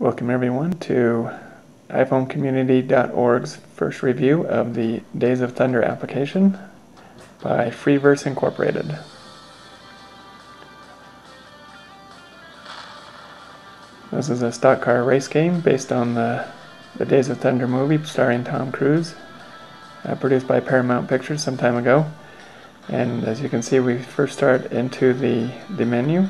Welcome everyone to iphonecommunity.org's first review of the Days of Thunder application by Freeverse Incorporated. This is a stock car race game based on the Days of Thunder movie starring Tom Cruise, produced by Paramount Pictures some time ago. And as you can see, we first start into the menu.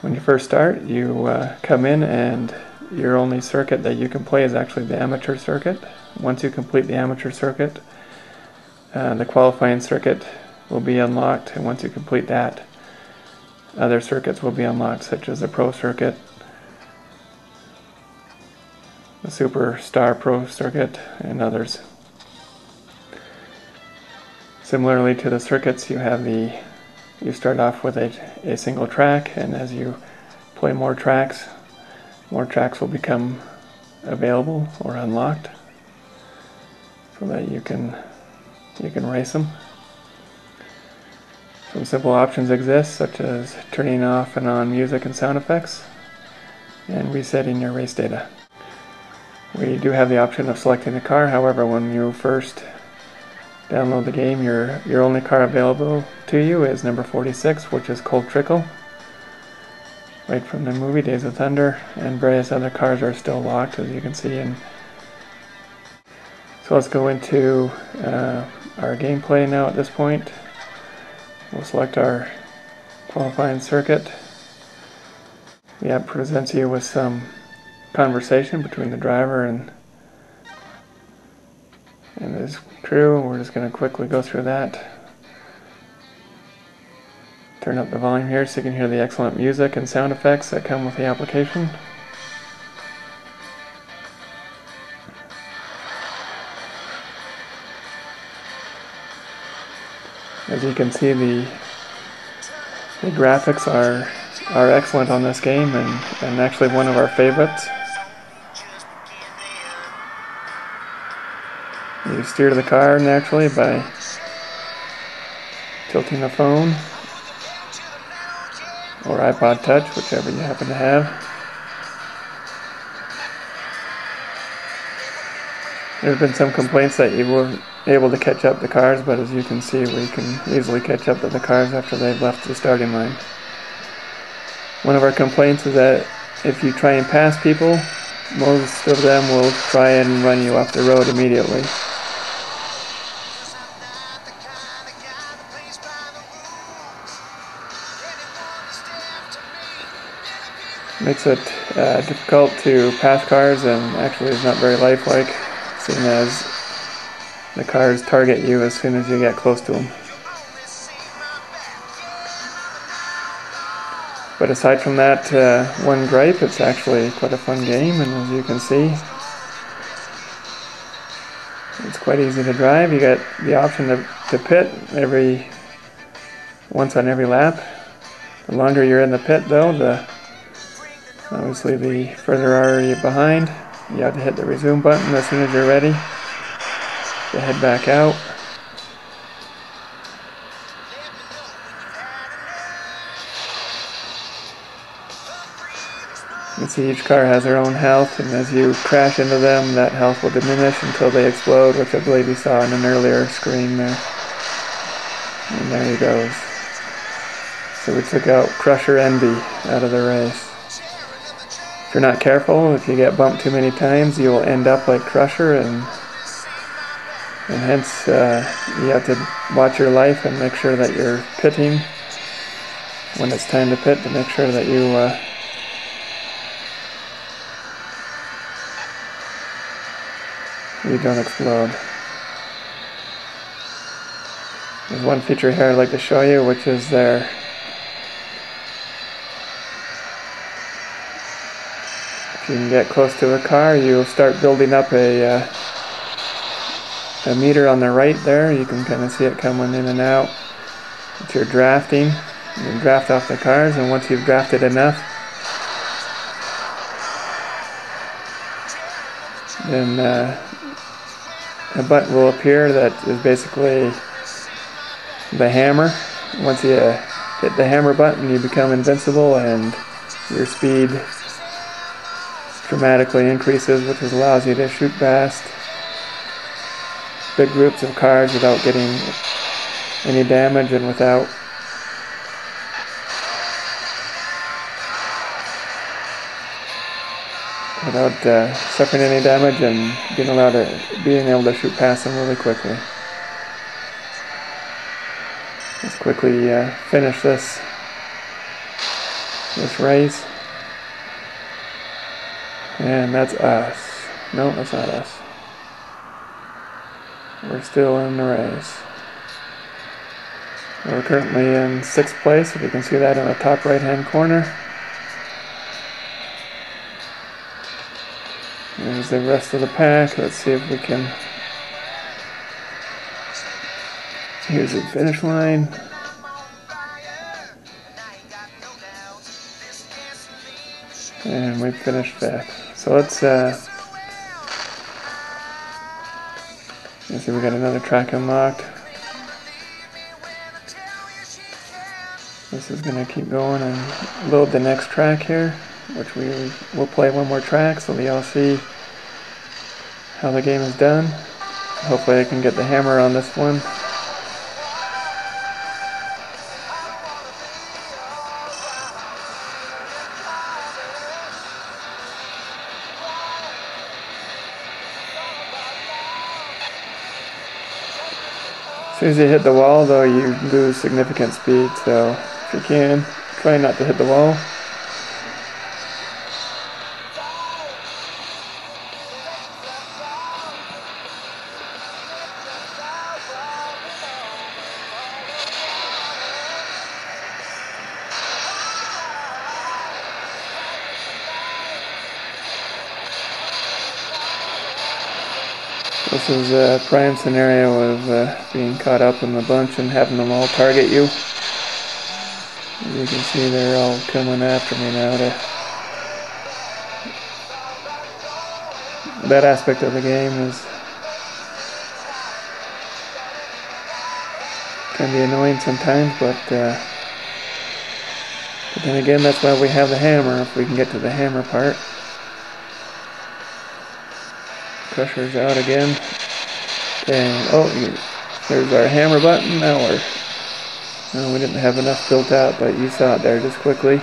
When you first start, you come in and your only circuit that you can play is actually the amateur circuit. Once you complete the amateur circuit, the qualifying circuit will be unlocked, and once you complete that, other circuits will be unlocked, such as the pro circuit, the Superstar Pro circuit, and others. Similarly to the circuits, you start off with a single track, and as you play more tracks will become available or unlocked so that you can race them. Some simple options exist, such as turning off and on music and sound effects and resetting your race data. We do have the option of selecting a car. However, when you first download the game, your only car available to you is number 46, which is Cold Trickle, right from the movie Days of Thunder, and various other cars are still locked, as you can see. And so let's go into our gameplay now. At this point, we'll select our qualifying circuit. The app presents you with some conversation between the driver and his crew. We're just going to quickly go through that. Turn up the volume here so you can hear the excellent music and sound effects that come with the application. As you can see, the graphics are excellent on this game, and actually one of our favorites. You steer the car naturally by tilting the phone or iPod Touch, whichever you happen to have. There's been some complaints that you weren't able to catch up the cars, but as you can see, we can easily catch up to the cars after they've left the starting line. One of our complaints is that if you try and pass people, most of them will try and run you off the road immediately. Makes it difficult to pass cars, and actually is not very lifelike, seeing as the cars target you as soon as you get close to them. But aside from that one gripe, it's actually quite a fun game, and as you can see, it's quite easy to drive. You get the option to pit once on every lap. The longer you're in the pit, though, obviously the further are you behind. You have to hit the resume button as soon as you're ready to head back out. You can see each car has their own health, and as you crash into them, that health will diminish until they explode, which I believe you saw in an earlier screen there. And there he goes. So we took out Crusher Envy out of the race. If you're not careful, if you get bumped too many times, you will end up like Crusher, and hence you have to watch your life and make sure that you're pitting when it's time to pit, to make sure that you don't explode. There's one feature here I'd like to show you, which is there. If you can get close to a car, you'll start building up a meter on the right there. You can kind of see it coming in and out. If you're drafting, you can draft off the cars, and once you've drafted enough, then a button will appear that is basically the hammer. Once you hit the hammer button, you become invincible, and your speed dramatically increases, which allows you to shoot past big groups of cars without getting any damage and without suffering any damage, and being able to shoot past them really quickly. Let's quickly finish this race. And that's us. No, that's not us. We're still in the race. We're currently in 6th place, if you can see that in the top right hand corner. There's the rest of the pack. Let's see if we can. Here's the finish line. And we finished 5th. So let's see, we got another track unlocked. This is going to keep going and load the next track here, which we'll play one more track so that y'all see how the game is done. Hopefully I can get the hammer on this one. As soon as you hit the wall, though, you lose significant speed, so if you can, try not to hit the wall. This is a prime scenario of being caught up in the bunch and having them all target you. As you can see, they're all coming after me now. That aspect of the game can be annoying sometimes, but then again, that's why we have the hammer, if we can get to the hammer part. Crusher's out again. And there's our hammer button. Now we didn't have enough built out, but you saw it there just quickly.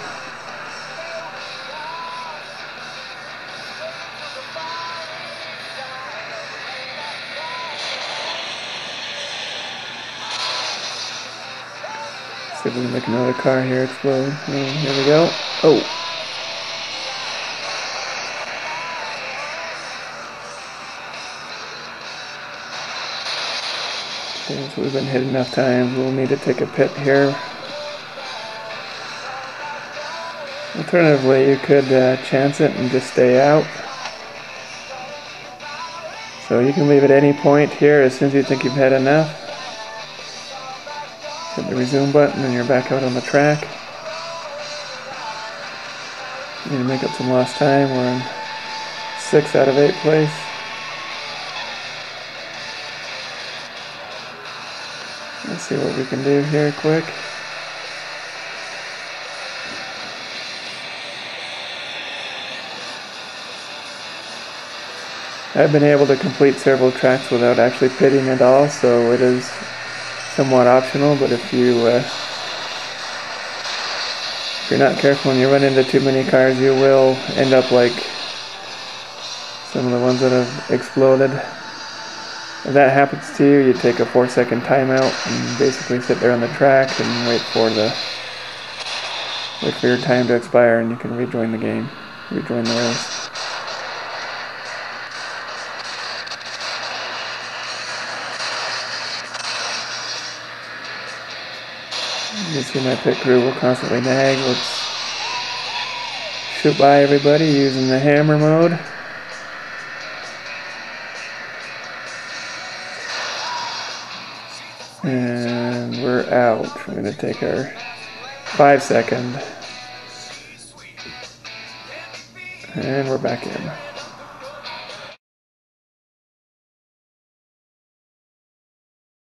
See if we can make another car here explode. Here we go. Oh. So we've been hit enough times. We'll need to take a pit here. Alternatively, you could chance it and just stay out. So you can leave at any point here as soon as you think you've had enough. Hit the resume button and you're back out on the track. You need to make up some lost time. We're in 6 out of 8 place. Let's see what we can do here quick. I've been able to complete several tracks without actually pitting at all, so it is somewhat optional, but if you're not careful and you run into too many cars, you will end up like some of the ones that have exploded. If that happens to you, you take a 4-second timeout and basically sit there on the track and wait for your time to expire, and you can rejoin the game, rejoin the race. You see my pit crew will constantly nag. Let's shoot by everybody using the hammer mode. And we're out. We're going to take our 5-second. And we're back in.